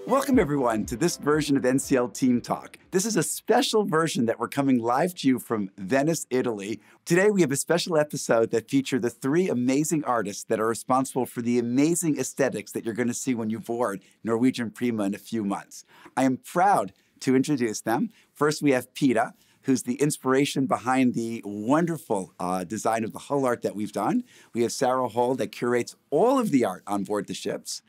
Welcome everyone to this version of NCL Team Talk. This is a special version that we're coming live to you from Venice, Italy. Today we have a special episode that features the three amazing artists that are responsible for the amazing aesthetics that you're going to see when you board Norwegian Prima in a few months. I am proud to introduce them. First we have Peeta, who's the inspiration behind the wonderful design of the hull art that we've done. We have Sarah Hall that curates all of the art on board the ships.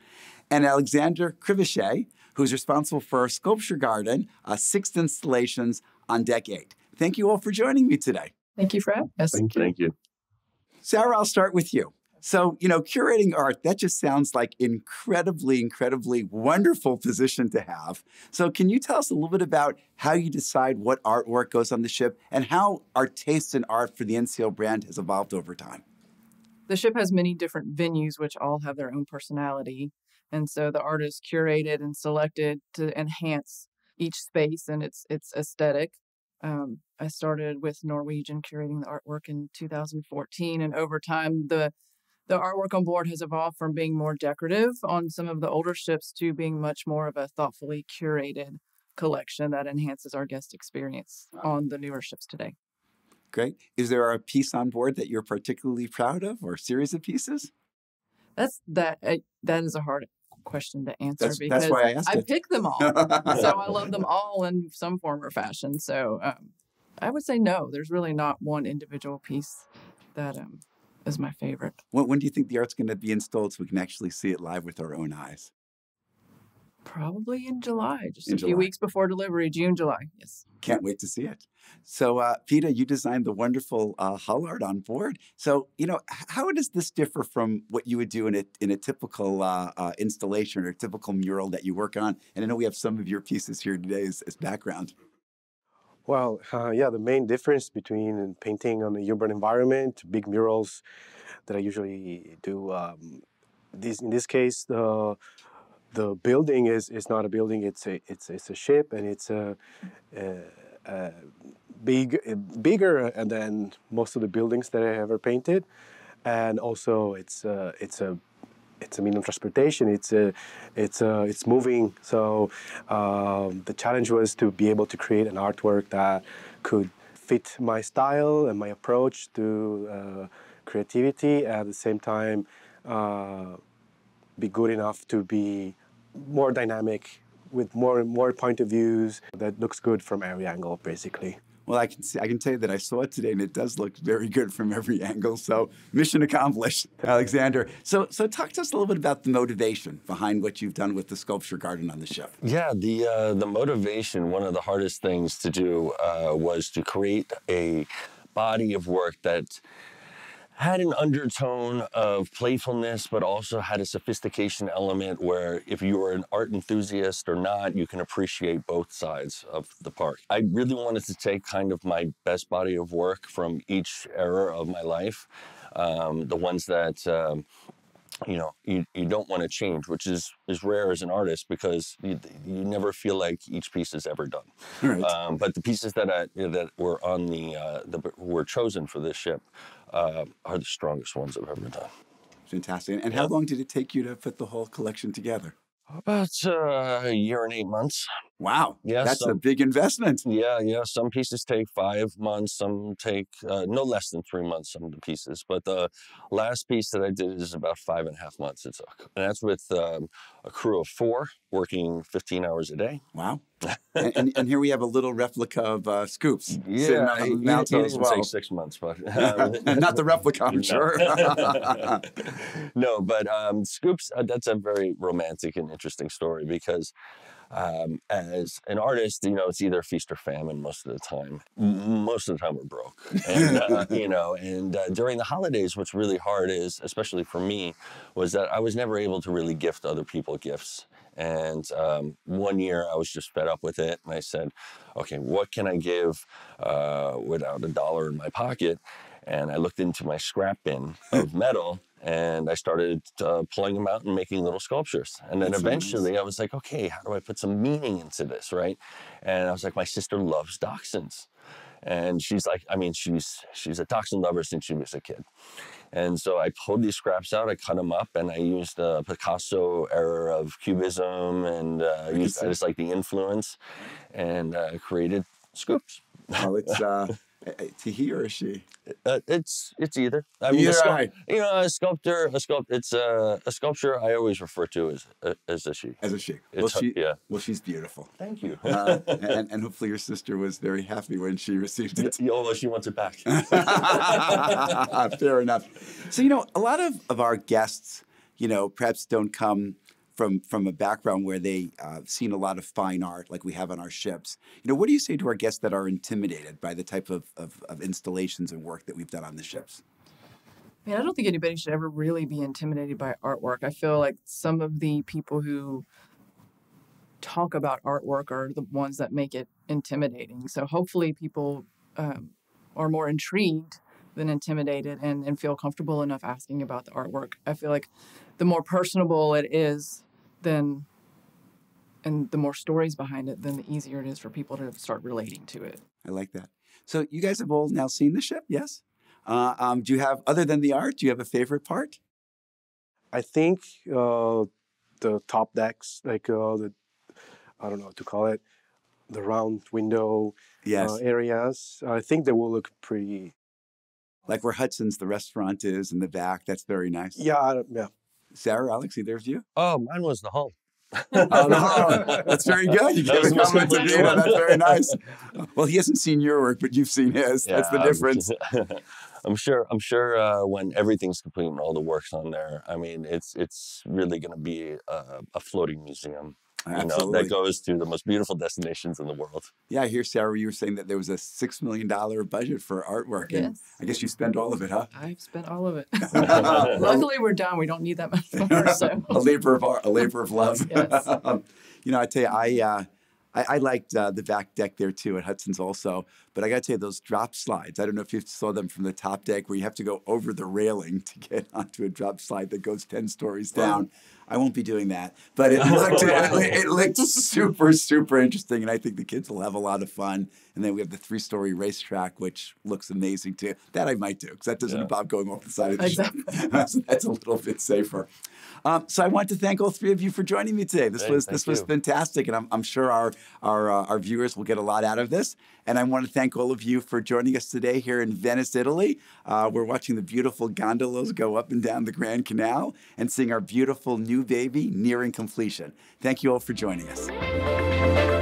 And Alexander Krivosheiw, who's responsible for our sculpture garden, 6 installations on deck 8. Thank you all for joining me today. Thank you for having us. Thank you. Sarah, I'll start with you. So, curating art, that just sounds like incredibly wonderful position to have. So can you tell us a little bit about how you decide what artwork goes on the ship and how our taste in art for the NCL brand has evolved over time? The ship has many different venues, which all have their own personality. And so the art is curated and selected to enhance each space and its aesthetic. I started with Norwegian curating the artwork in 2014. And over time, the artwork on board has evolved from being more decorative on some of the older ships to being much more of a thoughtfully curated collection that enhances our guest experience on the newer ships today. Great. Is there a piece on board that you're particularly proud of or a series of pieces? That is a hard question to answer because that's why I asked I it. pick them all. So I love them all in some form or fashion. So I would say no, there's really not one individual piece that is my favorite. When do you think the art's going to be installed so we can actually see it live with our own eyes? Probably in July, just a few weeks before delivery, June, July. Yes. Can't wait to see it. So, Peeta, you designed the wonderful hull art on board. So, how does this differ from what you would do in a typical installation or a typical mural that you work on? And I know we have some of your pieces here today as background. Well, the main difference between painting on the urban environment, big murals that I usually do, in this case, the building is not a building; it's a ship, and it's bigger than most of the buildings that I ever painted, and also it's a mean of transportation. It's moving. So the challenge was to be able to create an artwork that could fit my style and my approach to creativity, at the same time be good enough to be more dynamic with more point of views that looks good from every angle, basically. Well, I can tell you that I saw it today, and it does look very good from every angle. So, mission accomplished, Alexander. So talk to us a little bit about the motivation behind what you've done with the sculpture garden on the ship. Yeah, the motivation. One of the hardest things to do was to create a body of work that had an undertone of playfulness, but also had a sophistication element where if you were an art enthusiast or not, you can appreciate both sides of the park. I really wanted to take kind of my best body of work from each era of my life, the ones that you don't want to change, which is rare as an artist because you never feel like each piece is ever done. Right. But the pieces that were on were chosen for this ship are the strongest ones I've ever done. Fantastic. And how long did it take you to put the whole collection together? About a year and 8 months. Wow. Yeah, that's a big investment. Yeah. Some pieces take 5 months. Some take no less than 3 months, some of the pieces. But the last piece that I did is about 5.5 months it took. And that's with a crew of 4 working 15 hours a day. Wow. and here we have a little replica of Scoops. Yeah, on the mountain as well. Take 6 months, but not the replica, I'm sure. No, but Scoops. That's a very romantic and interesting story because as an artist, it's either feast or famine most of the time. Most of the time we're broke, and during the holidays, what's really hard is, especially for me, was that I was never able to really gift other people gifts. And one year I was just fed up with it. And I said, okay, what can I give without $1 in my pocket? And I looked into my scrap bin of metal and I started pulling them out and making little sculptures. And then eventually I was like, okay, how do I put some meaning into this, right? And I was like, my sister loves dachshunds. And she's like, I mean, she's a dachshund lover since she was a kid. And so I pulled these scraps out, I cut them up, and I used a Picasso era of cubism and used just like the influence and created scoops. Oh, it's to he or she? It's either. I mean, Either a sculptor. It's a sculpture. I always refer to as a she. As a she. Yeah. Well, she's beautiful. Thank you. And hopefully your sister was very happy when she received it. Although she wants it back. Fair enough. So, a lot of our guests, perhaps don't come from a background where they seen a lot of fine art like we have on our ships. What do you say to our guests that are intimidated by the type of installations and work that we've done on the ships? I mean, I don't think anybody should ever really be intimidated by artwork. I feel like some of the people who talk about artwork are the ones that make it intimidating. So hopefully people are more intrigued than intimidated and feel comfortable enough asking about the artwork. I feel like the more personable it is, and the more stories behind it, then the easier it is for people to start relating to it. I like that. So you guys have all now seen the ship, yes? Do you have, other than the art, do you have a favorite part? I think the top decks, like I don't know what to call it, the round window areas. I think they will look pretty. Like where Hudson's, the restaurant is in the back. That's very nice. Yeah. Sarah, Alex, either of you? Oh, mine was the hull. That's very good. You gave a compliment to Peeta. That's very nice. Well, he hasn't seen your work, but you've seen his. That's the difference. I'm sure when everything's complete and all the work's on there, I mean, it's really going to be a floating museum. Absolutely. That goes to the most beautiful destinations in the world. Yeah, I hear, Sarah, you were saying that there was a $6 million budget for artwork. Yes. And I guess you spent all of it, huh? I've spent all of it. Luckily, we're done. We don't need that much more. So. A labor of love. Yes. I tell you, I liked the back deck there too at Hudson's also. But I got to tell you, those drop slides, I don't know if you saw them from the top deck where you have to go over the railing to get onto a drop slide that goes 10 stories down. I won't be doing that. But it looked super, super interesting. And I think the kids will have a lot of fun. And then we have the 3-story racetrack, which looks amazing too. That I might do, because that doesn't involve going off the side of the ship. So that's a little bit safer. So I want to thank all three of you for joining me today. This was fantastic, and I'm sure our viewers will get a lot out of this. And I want to thank all of you for joining us today here in Venice, Italy. We're watching the beautiful gondolas go up and down the Grand Canal and seeing our beautiful new baby nearing completion. Thank you all for joining us.